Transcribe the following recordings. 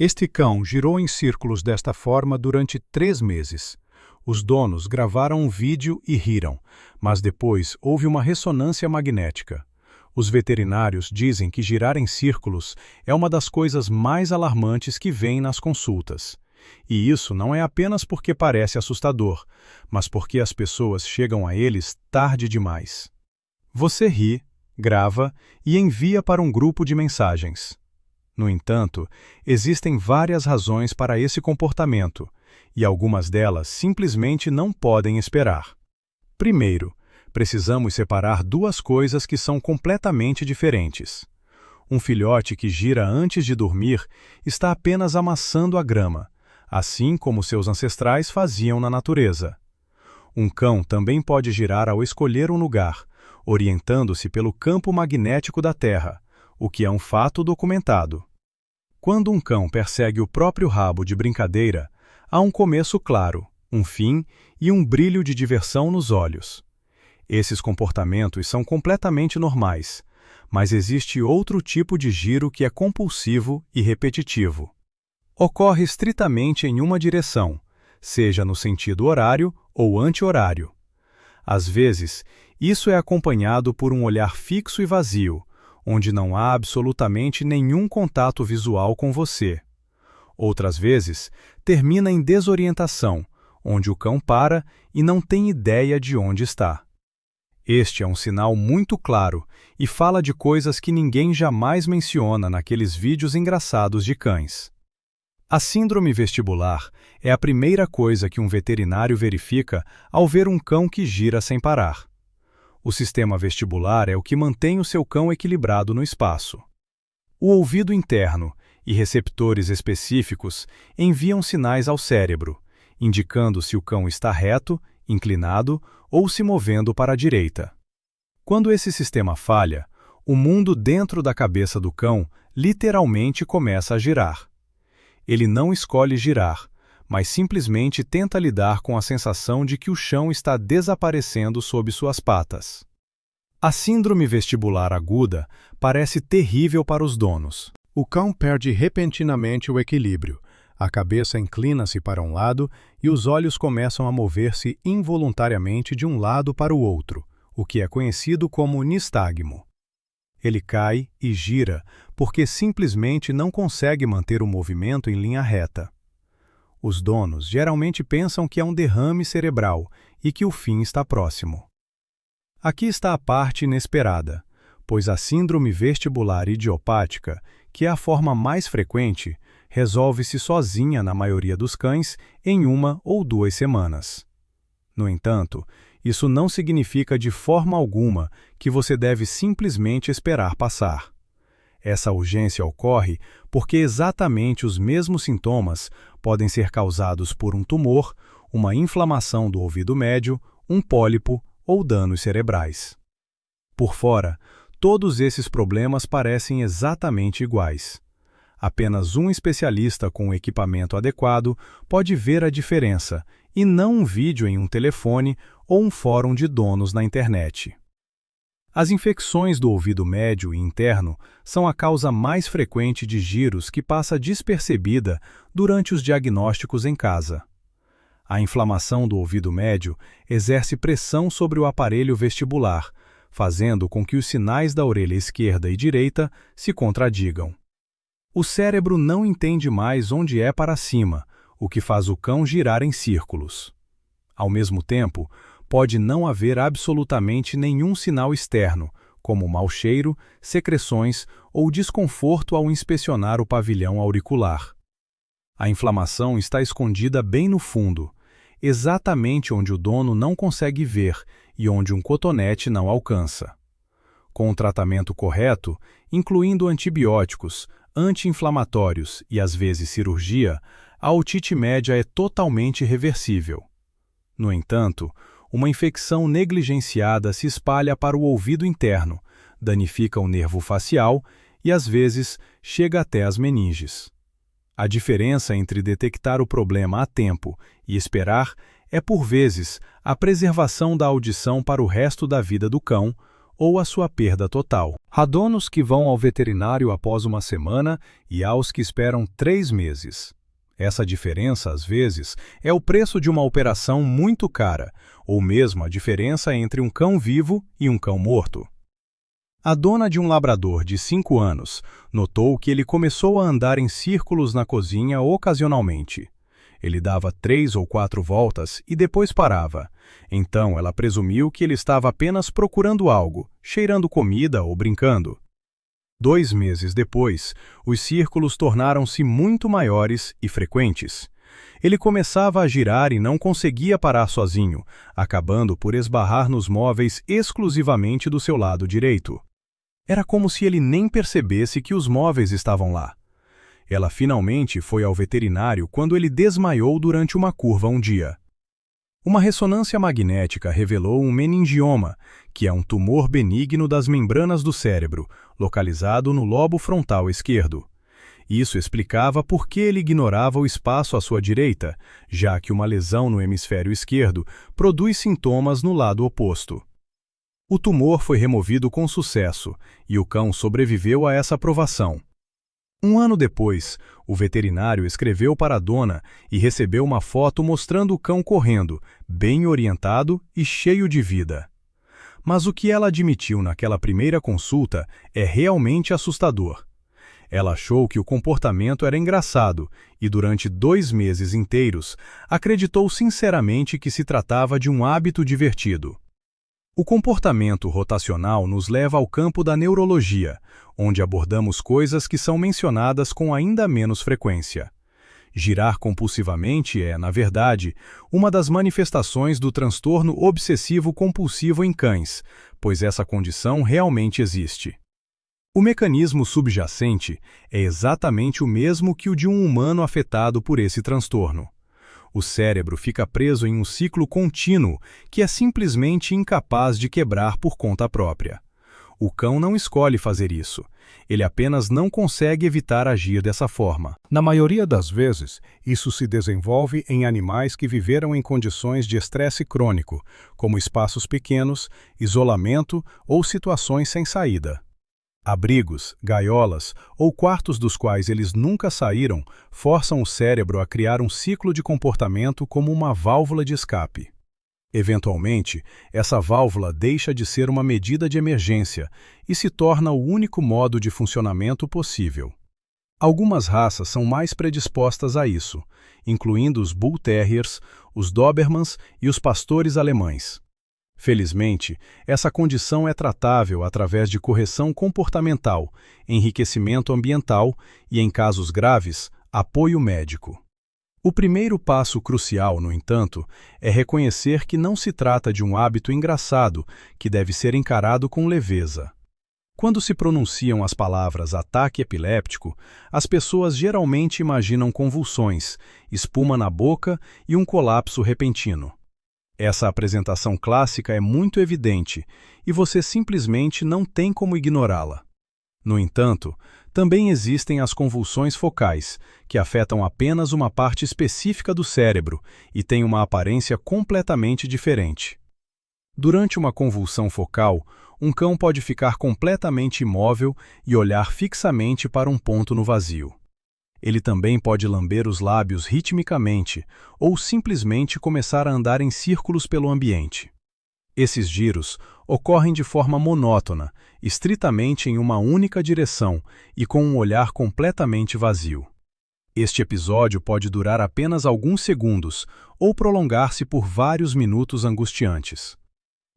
Este cão girou em círculos desta forma durante 3 meses. Os donos gravaram um vídeo e riram, mas depois houve uma ressonância magnética. Os veterinários dizem que girar em círculos é uma das coisas mais alarmantes que vêm nas consultas. E isso não é apenas porque parece assustador, mas porque as pessoas chegam a eles tarde demais. Você ri, grava e envia para um grupo de mensagens. No entanto, existem várias razões para esse comportamento, e algumas delas simplesmente não podem esperar. Primeiro, precisamos separar duas coisas que são completamente diferentes. Um filhote que gira antes de dormir está apenas amassando a grama, assim como seus ancestrais faziam na natureza. Um cão também pode girar ao escolher um lugar, orientando-se pelo campo magnético da Terra, o que é um fato documentado. Quando um cão persegue o próprio rabo de brincadeira, há um começo claro, um fim e um brilho de diversão nos olhos. Esses comportamentos são completamente normais, mas existe outro tipo de giro que é compulsivo e repetitivo. Ocorre estritamente em uma direção, seja no sentido horário ou anti-horário. Às vezes, isso é acompanhado por um olhar fixo e vazio, onde não há absolutamente nenhum contato visual com você. Outras vezes, termina em desorientação, onde o cão para e não tem ideia de onde está. Este é um sinal muito claro e fala de coisas que ninguém jamais menciona naqueles vídeos engraçados de cães. A síndrome vestibular é a primeira coisa que um veterinário verifica ao ver um cão que gira sem parar. O sistema vestibular é o que mantém o seu cão equilibrado no espaço. O ouvido interno e receptores específicos enviam sinais ao cérebro, indicando se o cão está reto, inclinado ou se movendo para a direita. Quando esse sistema falha, o mundo dentro da cabeça do cão literalmente começa a girar. Ele não escolhe girar, mas simplesmente tenta lidar com a sensação de que o chão está desaparecendo sob suas patas. A síndrome vestibular aguda parece terrível para os donos. O cão perde repentinamente o equilíbrio, a cabeça inclina-se para um lado e os olhos começam a mover-se involuntariamente de um lado para o outro, o que é conhecido como nistagmo. Ele cai e gira porque simplesmente não consegue manter o movimento em linha reta. Os donos geralmente pensam que é um derrame cerebral e que o fim está próximo. Aqui está a parte inesperada, pois a síndrome vestibular idiopática, que é a forma mais frequente, resolve-se sozinha na maioria dos cães em 1 ou 2 semanas. No entanto, isso não significa de forma alguma que você deve simplesmente esperar passar. Essa urgência ocorre porque exatamente os mesmos sintomas podem ser causados por um tumor, uma inflamação do ouvido médio, um pólipo ou danos cerebrais. Por fora, todos esses problemas parecem exatamente iguais. Apenas um especialista com o equipamento adequado pode ver a diferença, e não um vídeo em um telefone ou um fórum de donos na internet. As infecções do ouvido médio e interno são a causa mais frequente de giros que passa despercebida durante os diagnósticos em casa. A inflamação do ouvido médio exerce pressão sobre o aparelho vestibular, fazendo com que os sinais da orelha esquerda e direita se contradigam. O cérebro não entende mais onde é para cima, o que faz o cão girar em círculos. Ao mesmo tempo, pode não haver absolutamente nenhum sinal externo, como mau cheiro, secreções ou desconforto ao inspecionar o pavilhão auricular. A inflamação está escondida bem no fundo, exatamente onde o dono não consegue ver e onde um cotonete não alcança. Com o tratamento correto, incluindo antibióticos, anti-inflamatórios e às vezes cirurgia, a otite média é totalmente reversível. No entanto, uma infecção negligenciada se espalha para o ouvido interno, danifica o nervo facial e, às vezes, chega até as meninges. A diferença entre detectar o problema a tempo e esperar é, por vezes, a preservação da audição para o resto da vida do cão ou a sua perda total. Há donos que vão ao veterinário após uma semana e há os que esperam 3 meses. Essa diferença, às vezes, é o preço de uma operação muito cara, ou mesmo a diferença entre um cão vivo e um cão morto. A dona de um labrador de 5 anos notou que ele começou a andar em círculos na cozinha ocasionalmente. Ele dava 3 ou 4 voltas e depois parava. Então ela presumiu que ele estava apenas procurando algo, cheirando comida ou brincando. 2 meses depois, os círculos tornaram-se muito maiores e frequentes. Ele começava a girar e não conseguia parar sozinho, acabando por esbarrar nos móveis exclusivamente do seu lado direito. Era como se ele nem percebesse que os móveis estavam lá. Ela finalmente foi ao veterinário quando ele desmaiou durante uma curva um dia. Uma ressonância magnética revelou um meningioma, que é um tumor benigno das membranas do cérebro, localizado no lobo frontal esquerdo. Isso explicava por que ele ignorava o espaço à sua direita, já que uma lesão no hemisfério esquerdo produz sintomas no lado oposto. O tumor foi removido com sucesso e o cão sobreviveu a essa provação. 1 ano depois, o veterinário escreveu para a dona e recebeu uma foto mostrando o cão correndo, bem orientado e cheio de vida. Mas o que ela admitiu naquela primeira consulta é realmente assustador. Ela achou que o comportamento era engraçado e, durante 2 meses inteiros, acreditou sinceramente que se tratava de um hábito divertido. O comportamento rotacional nos leva ao campo da neurologia, onde abordamos coisas que são mencionadas com ainda menos frequência. Girar compulsivamente é, na verdade, uma das manifestações do transtorno obsessivo-compulsivo em cães, pois essa condição realmente existe. O mecanismo subjacente é exatamente o mesmo que o de um humano afetado por esse transtorno. O cérebro fica preso em um ciclo contínuo que é simplesmente incapaz de quebrar por conta própria. O cão não escolhe fazer isso, ele apenas não consegue evitar agir dessa forma. Na maioria das vezes, isso se desenvolve em animais que viveram em condições de estresse crônico, como espaços pequenos, isolamento ou situações sem saída. Abrigos, gaiolas ou quartos dos quais eles nunca saíram forçam o cérebro a criar um ciclo de comportamento como uma válvula de escape. Eventualmente, essa válvula deixa de ser uma medida de emergência e se torna o único modo de funcionamento possível. Algumas raças são mais predispostas a isso, incluindo os Bull Terriers, os Dobermans e os pastores alemães. Felizmente, essa condição é tratável através de correção comportamental, enriquecimento ambiental e, em casos graves, apoio médico. O primeiro passo crucial, no entanto, é reconhecer que não se trata de um hábito engraçado que deve ser encarado com leveza. Quando se pronunciam as palavras ataque epiléptico, as pessoas geralmente imaginam convulsões, espuma na boca e um colapso repentino. Essa apresentação clássica é muito evidente e você simplesmente não tem como ignorá-la. No entanto, também existem as convulsões focais, que afetam apenas uma parte específica do cérebro e têm uma aparência completamente diferente. Durante uma convulsão focal, um cão pode ficar completamente imóvel e olhar fixamente para um ponto no vazio. Ele também pode lamber os lábios ritmicamente ou simplesmente começar a andar em círculos pelo ambiente. Esses giros ocorrem de forma monótona, estritamente em uma única direção e com um olhar completamente vazio. Este episódio pode durar apenas alguns segundos ou prolongar-se por vários minutos angustiantes.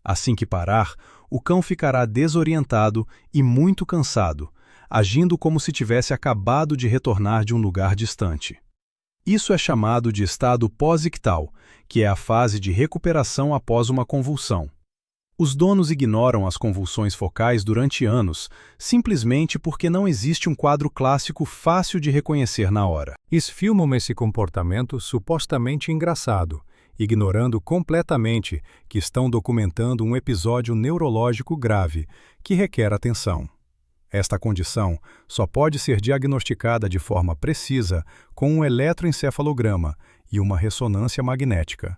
Assim que parar, o cão ficará desorientado e muito cansado, agindo como se tivesse acabado de retornar de um lugar distante. Isso é chamado de estado pós-ictal, que é a fase de recuperação após uma convulsão. Os donos ignoram as convulsões focais durante anos, simplesmente porque não existe um quadro clássico fácil de reconhecer na hora. Eles filmam esse comportamento supostamente engraçado, ignorando completamente que estão documentando um episódio neurológico grave que requer atenção. Esta condição só pode ser diagnosticada de forma precisa com um eletroencefalograma e uma ressonância magnética.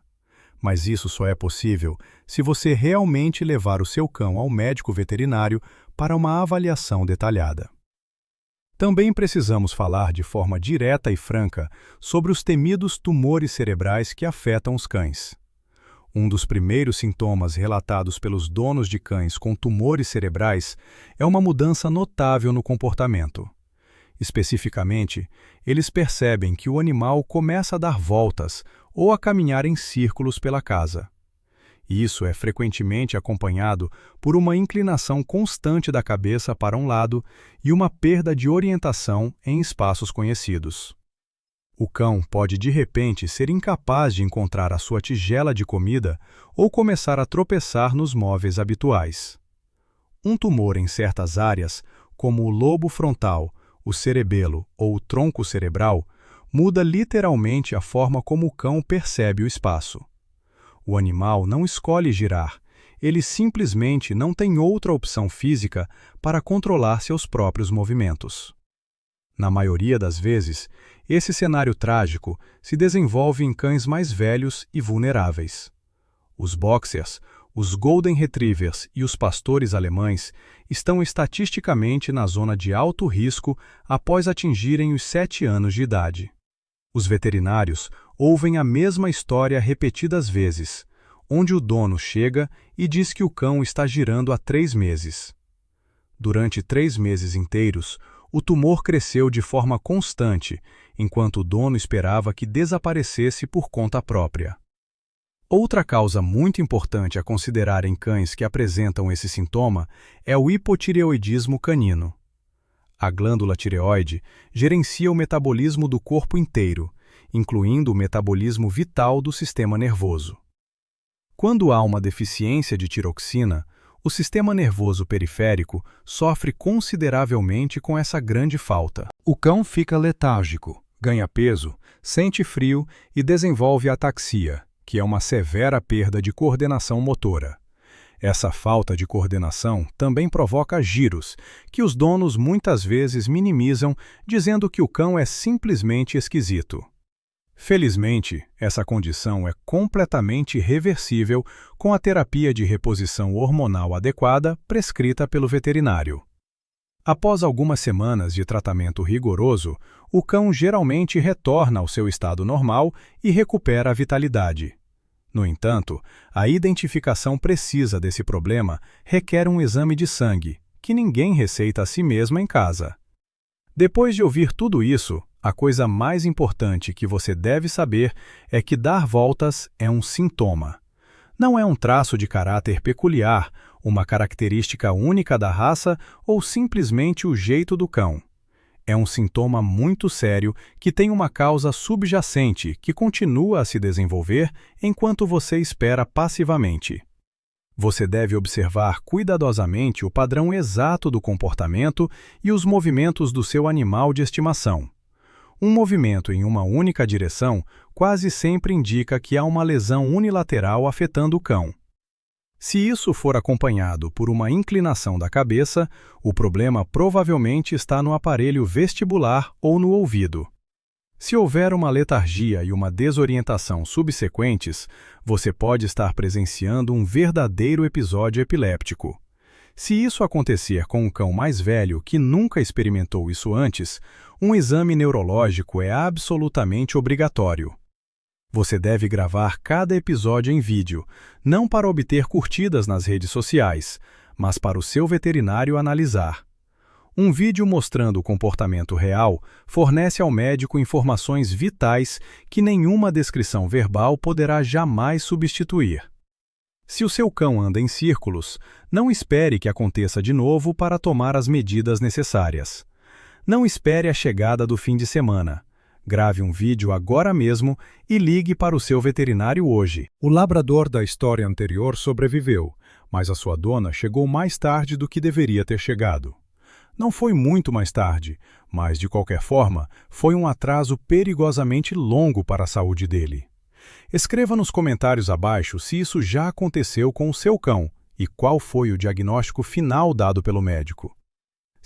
Mas isso só é possível se você realmente levar o seu cão ao médico veterinário para uma avaliação detalhada. Também precisamos falar de forma direta e franca sobre os temidos tumores cerebrais que afetam os cães. Um dos primeiros sintomas relatados pelos donos de cães com tumores cerebrais é uma mudança notável no comportamento. Especificamente, eles percebem que o animal começa a dar voltas ou a caminhar em círculos pela casa. Isso é frequentemente acompanhado por uma inclinação constante da cabeça para um lado e uma perda de orientação em espaços conhecidos. O cão pode de repente ser incapaz de encontrar a sua tigela de comida ou começar a tropeçar nos móveis habituais. Um tumor em certas áreas, como o lobo frontal, o cerebelo ou o tronco cerebral, muda literalmente a forma como o cão percebe o espaço. O animal não escolhe girar, ele simplesmente não tem outra opção física para controlar seus próprios movimentos. Na maioria das vezes, esse cenário trágico se desenvolve em cães mais velhos e vulneráveis. Os boxers, os golden retrievers e os pastores alemães estão estatisticamente na zona de alto risco após atingirem os 7 anos de idade. Os veterinários ouvem a mesma história repetidas vezes, onde o dono chega e diz que o cão está girando há 3 meses. Durante 3 meses inteiros, o tumor cresceu de forma constante, enquanto o dono esperava que desaparecesse por conta própria. Outra causa muito importante a considerar em cães que apresentam esse sintoma é o hipotireoidismo canino. A glândula tireoide gerencia o metabolismo do corpo inteiro, incluindo o metabolismo vital do sistema nervoso. Quando há uma deficiência de tiroxina, o sistema nervoso periférico sofre consideravelmente com essa grande falta. O cão fica letárgico, ganha peso, sente frio e desenvolve ataxia, que é uma severa perda de coordenação motora. Essa falta de coordenação também provoca giros, que os donos muitas vezes minimizam, dizendo que o cão é simplesmente esquisito. Felizmente, essa condição é completamente reversível com a terapia de reposição hormonal adequada prescrita pelo veterinário. Após algumas semanas de tratamento rigoroso, o cão geralmente retorna ao seu estado normal e recupera a vitalidade. No entanto, a identificação precisa desse problema requer um exame de sangue, que ninguém receita a si mesmo em casa. Depois de ouvir tudo isso, a coisa mais importante que você deve saber é que dar voltas é um sintoma. Não é um traço de caráter peculiar, uma característica única da raça ou simplesmente o jeito do cão. É um sintoma muito sério que tem uma causa subjacente que continua a se desenvolver enquanto você espera passivamente. Você deve observar cuidadosamente o padrão exato do comportamento e os movimentos do seu animal de estimação. Um movimento em uma única direção quase sempre indica que há uma lesão unilateral afetando o cão. Se isso for acompanhado por uma inclinação da cabeça, o problema provavelmente está no aparelho vestibular ou no ouvido. Se houver uma letargia e uma desorientação subsequentes, você pode estar presenciando um verdadeiro episódio epiléptico. Se isso acontecer com um cão mais velho que nunca experimentou isso antes, um exame neurológico é absolutamente obrigatório. Você deve gravar cada episódio em vídeo, não para obter curtidas nas redes sociais, mas para o seu veterinário analisar. Um vídeo mostrando o comportamento real fornece ao médico informações vitais que nenhuma descrição verbal poderá jamais substituir. Se o seu cão anda em círculos, não espere que aconteça de novo para tomar as medidas necessárias. Não espere a chegada do fim de semana. Grave um vídeo agora mesmo e ligue para o seu veterinário hoje. O labrador da história anterior sobreviveu, mas a sua dona chegou mais tarde do que deveria ter chegado. Não foi muito mais tarde, mas, de qualquer forma, foi um atraso perigosamente longo para a saúde dele. Escreva nos comentários abaixo se isso já aconteceu com o seu cão e qual foi o diagnóstico final dado pelo médico.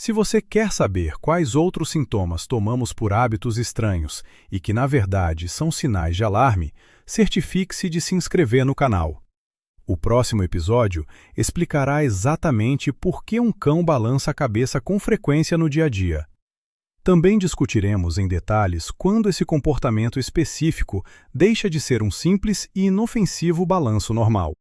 Se você quer saber quais outros sintomas tomamos por hábitos estranhos e que, na verdade, são sinais de alarme, certifique-se de se inscrever no canal. O próximo episódio explicará exatamente por que um cão balança a cabeça com frequência no dia a dia. Também discutiremos em detalhes quando esse comportamento específico deixa de ser um simples e inofensivo balanço normal.